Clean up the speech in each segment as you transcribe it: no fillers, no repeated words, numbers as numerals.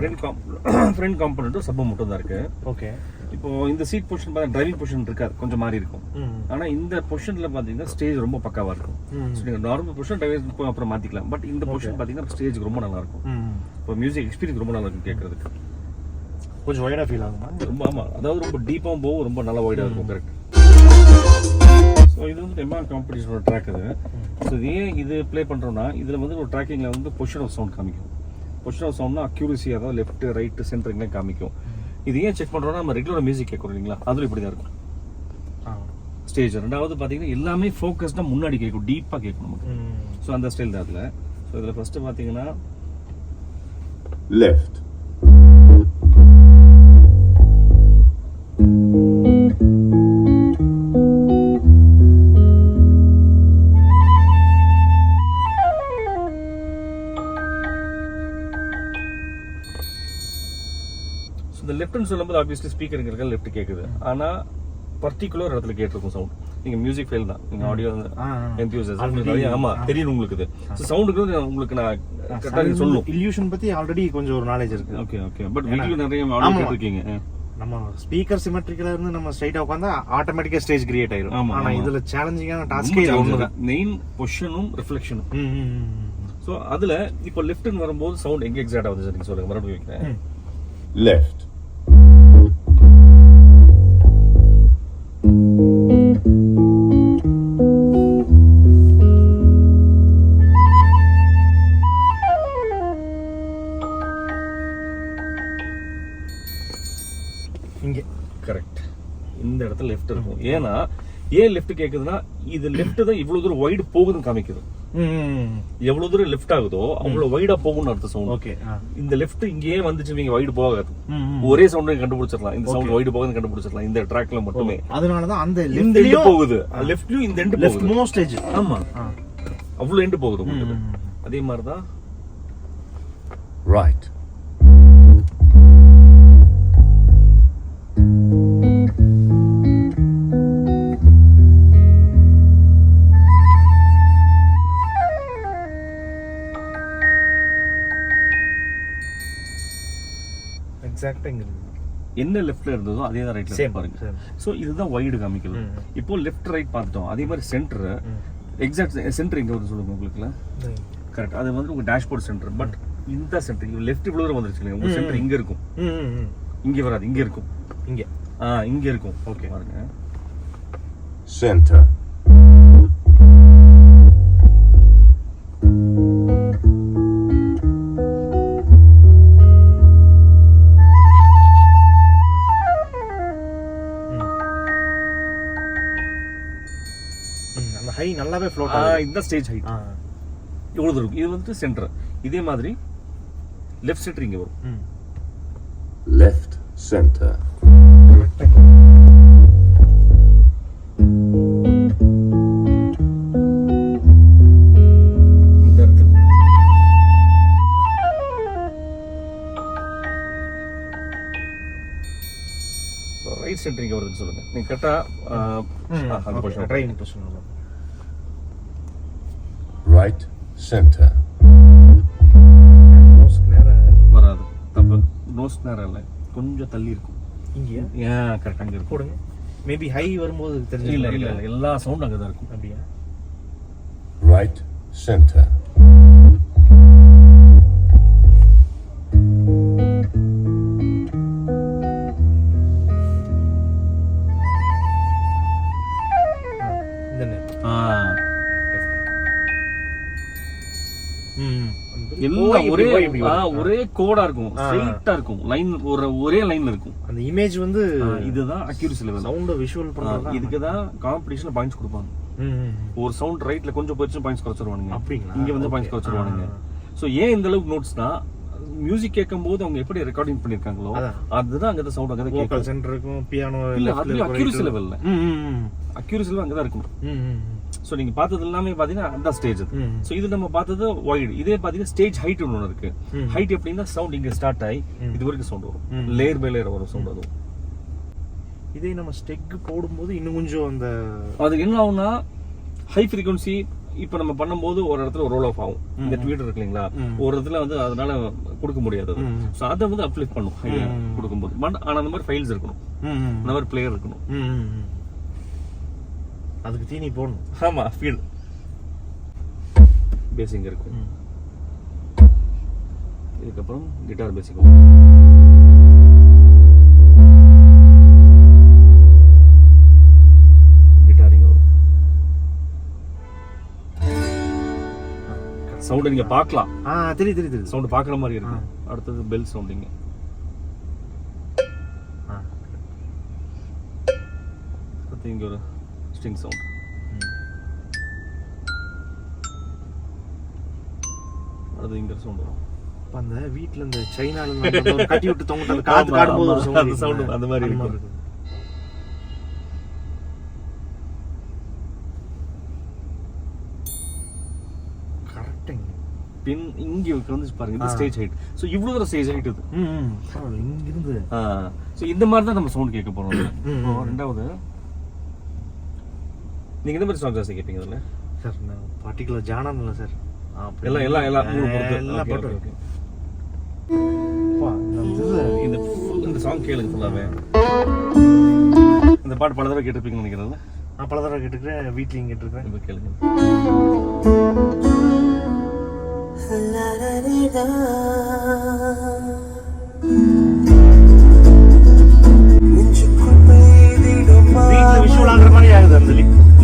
Front காம்பனண்ட்டும் sub மட்டும் தான் இருக்கு. ஓகே. இப்போ இந்த சீட் பொசிஷன் பார்த்தா டிரைவிங் பொசிஷன் இருக்காது, கொஞ்சம் மாறி இருக்கும். ஆனா இந்த பொசிஷன்ல பாத்தீங்கன்னா ஸ்டேஜ் ரொம்ப பக்காவா இருக்கும். ஸோ நீங்க நார்மல் பொசிஷன் டிரைவிங் அப்புறம் மாத்திக்கலாம். பட் இந்த பொசிஷன் பாத்தீங்கன்னா ஸ்டேஜ் ரொம்ப நல்லா இருக்கும். இப்போ மியூசிக் எக்ஸ்பீரியன்ஸ் ரொம்ப நல்லா இருக்கும் கேட்கறதுக்கு. கொஞ்சம் வைடா ஃபீல் ஆகுமா? ரொம்ப ஆமா, அதாவது ரொம்ப டீப்பாகவும் போகும், ரொம்ப நல்லா வைடா இருக்கும். கரெக்ட். ஸோ இது வந்து எம்ஆர் காம்படிஷனோட ட்ராக் இது. ஸோ ஏன் இது ப்ளே பண்ணுறோம்னா இதில் வந்து ஒரு ட்ராக்கிங்கில் வந்து பொசிஷன் ஆஃப் சவுண்ட் காமிக்கும். பொசிஷன் ஆஃப் சவுண்ட்னா அக்யூரசி, அதாவது லெஃப்ட் ரைட்டு சென்டருங்களே காமிக்கும். இது ஏன் செக் பண்ணுறோம்னா நம்ம ரெகுலர் மியூசிக் கேட்குறோம் இல்லைங்களா, அதுவும் இப்படி தான் இருக்கும் ஸ்டேஜ். ரெண்டாவது பார்த்தீங்கன்னா எல்லாமே ஃபோக்கஸ்டாக முன்னாடி கேட்கும், டீப்பாக கேட்கும் நமக்கு. ஸோ அந்த ஸ்டைல் தான் அதில். ஸோ இதில் ஃபஸ்ட்டு பார்த்தீங்கன்னா லெஃப்ட், லெஃப்ட்னு சொல்லும்போது ஆப்வியஸ்லி ஸ்பீக்கருங்கிறது லெஃப்ட் கேட்குது. ஆனால் பர்டிகுலர் இடத்துல கேட்டிருக்கும் சவுண்ட். நீங்க மியூசிக் ஃபெயில் தான், நீங்க ஆடியோ என்தியூசியாசம் நிறைய ஆமா தெரியும் உங்களுக்கு. இது ஸோ சவுண்டுக்கு உங்களுக்கு நான் கரெக்டாக சொல்லணும். இல்யூஷன் பத்தி ஆல்ரெடி கொஞ்சம் ஒரு நாலேஜ் இருக்கு. Okay okay. பட் வீடியோ நிறைய ஆடியோ கேட்டிருக்கீங்க. நம்ம ஸ்பீக்கர் சிமெட்ரிக்கலா இருந்து நம்ம ஸ்ட்ரைட்டா உட்கார்ந்தா ஆட்டோமேட்டிக்கா ஸ்டேஜ் கிரியேட் ஆயிரும். ஆனா இதுல சேலஞ்சிங்கான டாஸ்கே ஒண்ணுதான், மெயின் பொசிஷனும் ரிஃப்ளெக்ஷனும். ஸோ அதுல இப்போ லெஃப்ட்னு வரும்போது சவுண்ட் எங்க எக்ஸாக்ட் ஆகுது சார் சொல்லுங்க, மறுபடியும் வைக்கிறேன். லெஃப்ட், இங்க கரெக்ட். இந்த இடத்துல லெஃப்ட் இருக்கும். ஏன்னா ஏன் லெஃப்ட் கேக்குதுன்னா இது லெஃப்ட் தான் இவ்வளவு தூரம் வைடு போகுதுன்னு காமிக்குது. எவ்வளவு தூரம் லெஃப்ட் ஆகுதோ அவ்வளவு வைடா போகும்னு அர்த்தம் சவுண்ட். ஓகே. இந்த லெஃப்ட் இங்கேயே வந்துச்சு, நீங்க வைடு போகாது. ஒரே சவுண்ட் கண்டுபிடிச்சிடலாம், இந்த சவுண்ட் வைடு போகுதுன்னு கண்டுபிடிச்சிடலாம் இந்த ட்ராக்ல மட்டுமே. அதனாலதான் அந்த இந்த எண்ட் போகுது, லெஃப்ட்லயும் இந்த எண்ட் லெஃப்ட் மோஸ்ட் எட்ஜ். ஆமா, அவ்வளவு எண்ட் போகுது உங்களுக்கு. அதே மாதிரி தான் ரைட், எக்ஸாக்ட்டா இங்க என்ன லெஃப்ட்ல இருந்ததோ அதே தான் ரைட்ல பாருங்க. சோ இதுதான் வைடு காமிக்குது. இப்போ லெஃப்ட் ரைட் பார்த்துட்டோம். அதே மாதிரி சென்டர், எக்ஸாக்ட் சென்டர் எங்க வருது சொல்லுங்க உங்களுக்கு. கரெக்ட், அது வந்து உங்க டேஷ்போர்ட் சென்டர். பட் இந்த சென்டர் லெஃப்ட் இவ்வளவு தூரம் வந்துருச்சு, உங்க சென்டர் இங்க இருக்கும். இங்க வராது, இங்க இருக்கும். இங்க இங்க இருக்கும். ஓகே பாருங்க, சென்டர், அந்த ஹை நல்லாவே ஃப்ளோட் ஆகும். இந்த ஸ்டேஜ் ஹைட் இவ்வளவு தூரம். இது வந்து சென்டர். இதே மாதிரி லெஃப்ட் சென்டர் இங்க வரும். லெஃப்ட் சென்டர், இந்த இடத்துல ரைட் சென்டர் இங்க வருதுன்னு சொல்லுங்க. நீங்க கரெக்டா அந்த position driving position right centre, நோஸ்க்கு நேரா வராது. தப்பு, நோஸ் நேரம் இல்லை, கொஞ்சம் தள்ளி இருக்கும். இங்கயா? ஏன் கரெக்ட் அங்க இருக்கும். போடுங்க. மேபி ஹை வரும்போது தெரிஞ்சு. இல்ல இல்ல எல்லா சவுண்ட் அங்க தான் இருக்கும். அப்படியா? ரைட் சென்டர், இந்த நேரம் எல்லாம் ஒரே கோடா இருக்கும், ஸ்ட்ரைட்டா இருக்கும், லைன் ஒரே லைன்ல இருக்கும். அந்த இமேஜ் வந்து இதுதான் அக்யூரசி லெவல். சவுண்ட் விஷுவல் பண்றது. இதுக்கு தான் காம்படிஷன்ல பாயிண்ட்ஸ் கொடுப்பாங்க. ஒரு சவுண்ட் ரைட்ல கொஞ்சம் போயிடுச்சு பாயிண்ட்ஸ் குறைச்சிருவானுங்க, அப்படிங்களா? இங்க வந்து பாயிண்ட்ஸ் குறைச்சிருவானுங்க. சோ ஏன் இந்த அளவுக்கு நோட்ஸ்னா மியூசிக் கேட்கும்போது அவங்க எப்படி ரெக்கார்டிங் பண்ணிருக்காங்களோ அதுதான் அங்க சவுண்ட் அங்க கேட்கும். வோக்கல் சென்டர் இருக்கும், பியானோ இல்ல அது அக்யூரசி லெவல்ல. அக்யூரசி லெவல் அங்க தான் இருக்கும். சோ நீங்க பார்த்தது எல்லாமே பாத்தீங்கன்னா அந்த ஸ்டேஜ். சோ இது நம்ம பார்த்தது வைட். இதே பாத்தீங்கன்னா ஸ்டேஜ் ஹைட் ஒன்னு இருக்கு. ஹைட் எப்படின்னா சவுண்ட் இங்க ஸ்டார்ட் ஆகி இது வரைக்கும் சவுண்ட் வரும், லேயர் பை லேயர் வரும் சவுண்ட். அதுவும் இதே நம்ம ஸ்டெக் போடும்போது இன்னும் கொஞ்சம் அந்த அது என்ன ஆகும்னா ஹை ஃப்ரீக்வன்சி இப்போ நம்ம பண்ணும்போது ஒரு இடத்துல ரோல் ஆஃப் ஆகும். இந்த ட்வீட்டர் இருக்கு இல்லைங்களா, ஒரு இடத்துல வந்து அதனால கொடுக்க முடியாது. ஸோ அதை வந்து அப்லிஃப்ட் பண்ணும் கொடுக்கும்போது. பட் ஆனால் அந்த மாதிரி ஃபைல்ஸ் இருக்கணும், அந்த மாதிரி பிளேயர் இருக்கணும். அதுக்கு தீனி போடணும். ஆமா, ஃபீல் பேசிங் இருக்கும். இதுக்கப்புறம் கிட்டார் பேசிக். சவுண்ட் நீங்க பார்க்கலாம். தெரியுது. சவுண்ட் பார்க்குற மாதிரி இருக்கு. அடுத்தது பெல் சவுண்டிங். அடுத்து இங்க ஒரு ஸ்ட்ரிங் சவுண்ட். அடுத்து இங்க சவுண்ட் வரும். அந்த வீட்ல இந்த சைனால கட்டி விட்டு தொங்கிட்டு அந்த காத்து காடும்போது ஒரு சவுண்ட் அந்த மாதிரி இருக்கு. பின் இங்க வந்து பாருங்க, இந்த ஸ்டேஜ் ஹைட். சோ இவ்வளவு தூரம் ஸ்டேஜ் ஹைட் இது. இங்க இருந்து. சோ இந்த மாதிரி தான் நம்ம சவுண்ட் கேட்க போறோம். ரெண்டாவது நீங்க இந்த மாதிரி சாங்ஸ் கேட்பீங்க அதுல சார்? நான் பர்టిక్యులர் ஜானர் இல்ல சார். எல்லாம் போட்டு இந்த சாங் கேளுங்க ஃபுல்லாவே. இந்த பாட்டு பல தடவை கேட்டிருப்பீங்கன்னு நினைக்கிறேன். நான் பல தடவை கேட்டிருக்கேன், வீட்லயும் கேட்டிருக்கேன். இப்ப கேளுங்க.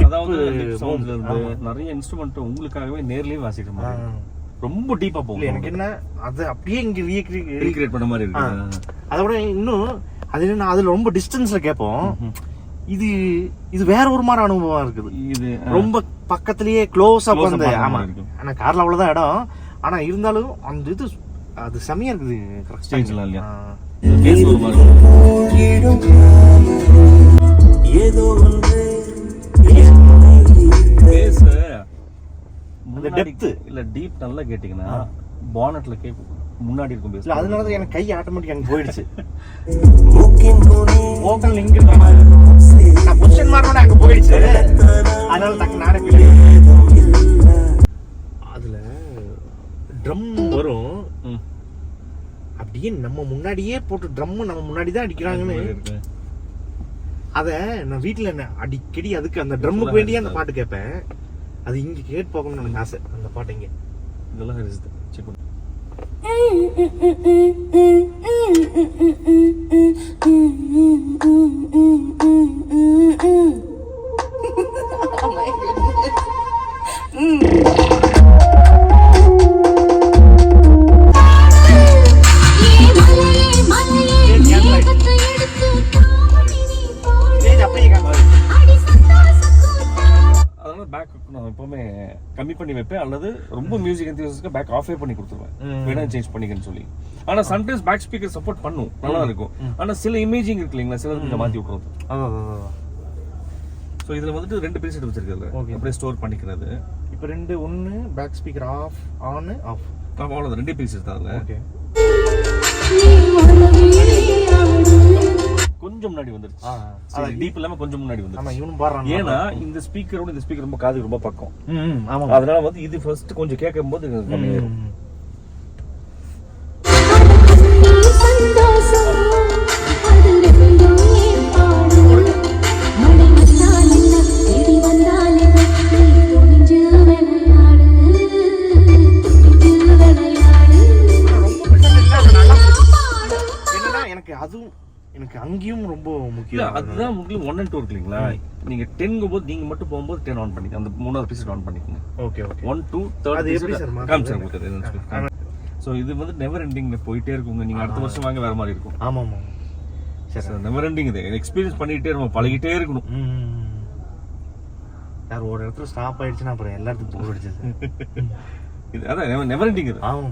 அதாவது சவுண்ட்ல இருந்து நிறைய இன்ஸ்ட்ருமெண்ட் உங்களுக்காகவே நேர்லயே வாசிக்கிற மாதிரி ரொம்ப டீப்பா போகும். எனக்கு என்ன அது அப்படியே இங்க ரீக்ரியேட் பண்ண மாதிரி இருக்கு. அதோட இன்னும் அது என்ன, அதுல ரொம்ப டிஸ்டன்ஸ்ல கேட்போம். இது வேற ஒரு மாதிரி அனுபவம் இருக்குது. இது ரொம்ப பக்கத்திலேயே க்ளோஸ் அப் வந்து. ஆமா, ஆனா கார்ல அவ்வளவுதான் இடம். ஆனா இருந்தாலும் அந்த இது அது செமையா இருக்குது. ஸ்டேஜ்ல இல்லையா? அந்த டெப்த் இல்ல டீப் நல்லா கேட்டீங்கன்னா பானட்ல கேட்கும், முன்னாடி இருக்கும் பேஸ். அதனால தான் எனக்கு கை ஆட்டோமேட்டிக் அங்க போயிடுச்சு. வோக்கல் இங்க இருக்க மாதிரி நான் பொசிஷன் மாறனோட அங்க போயிடுச்சு. அதனால தக்க நானே அதுல ட்ரம் வரும். அப்படியே நம்ம முன்னாடியே போட்டு ட்ரம் நம்ம முன்னாடி தான் அடிக்கிறாங்கன்னு அத நான் வீட்டுல அடிக்கடி அதுக்கு அந்த ட்ரம்முக்கு வேண்டிய அந்த பாட்டு கேட்பேன். அது இங்க கேட்டு போகணும்னு எனக்கு ஆசை. அந்த பாட்டு இங்க இதெல்லாம் இருக்குது. செக் பண்ணு. எப்பவுமே கம்மி பண்ணி வைப்பேன், அல்லது ரொம்ப மியூசிக் என்தூசியஸ்ட்க்கு பேக் ஆஃபே பண்ணி கொடுத்துருவேன், வேணா சேஞ்ச் பண்ணிக்கன்னு சொல்லி. ஆனா சம்டைம்ஸ் பேக் ஸ்பீக்கர் சப்போர்ட் பண்ணும், நல்லா இருக்கும். ஆனா சில இமேஜிங் இருக்கு இல்லைங்களா, சில கொஞ்சம் மாத்தி விட்டுறது. ஸோ இதுல வந்துட்டு 2 ப்ரீசெட் வச்சிருக்காரு, அப்படியே ஸ்டோர் பண்ணிக்கிறது. இப்போ 2 1 back speaker off on off அவ்வளோதான், 2 ப்ரீசெட் தான். ஓகே, கொஞ்சம் முன்னாடி வந்துருச்சு. சரி, டீப் இல்லாம கொஞ்சம் முன்னாடி வந்துருச்சு. ஆமா, இவனும் பாறான். ஏன்னா இந்த ஸ்பீக்கரோட இந்த ஸ்பீக்கர் ரொம்ப காதுக்கு ரொம்ப பக்கம். ஆமா, அதனால வந்து இது ஃபர்ஸ்ட் கொஞ்சம் கேட்கும்போது கம்மியாயிரும். எனக்கு அங்கேயும் ரொம்ப முக்கியம். அதுதான் முக்கியம். 1 and 2 இருக்கு இல்லைங்களா, நீங்க 10 போது நீங்க மட்டும் போகும்போது 10 ஆன் பண்ணிக்க, அந்த 3வது பீஸ் ஆன் பண்ணிக்கங்க. Okay okay. 1 2 3rd காமிச்சேன் உங்களுக்கு. சோ இது வந்து நெவர் எண்டிங்ல போயிட்டே இருக்குங்க. நீங்க அடுத்த வருஷம் வாங்க வேற மாதிரி இருக்கும். ஆமா ஆமா, சரி, நெவர் எண்டிங். இது எக்ஸ்பீரியன்ஸ் பண்ணிட்டே இருக்கணும், பழகிட்டே இருக்கணும். யார் ஒரு இடத்துல ஸ்டாப் ஆயிடுச்சுன்னா அப்புறம் எல்லாத்துக்கும் போர் அடிச்சது. இது அதான் நெவர் எண்டிங். இது ஆமா.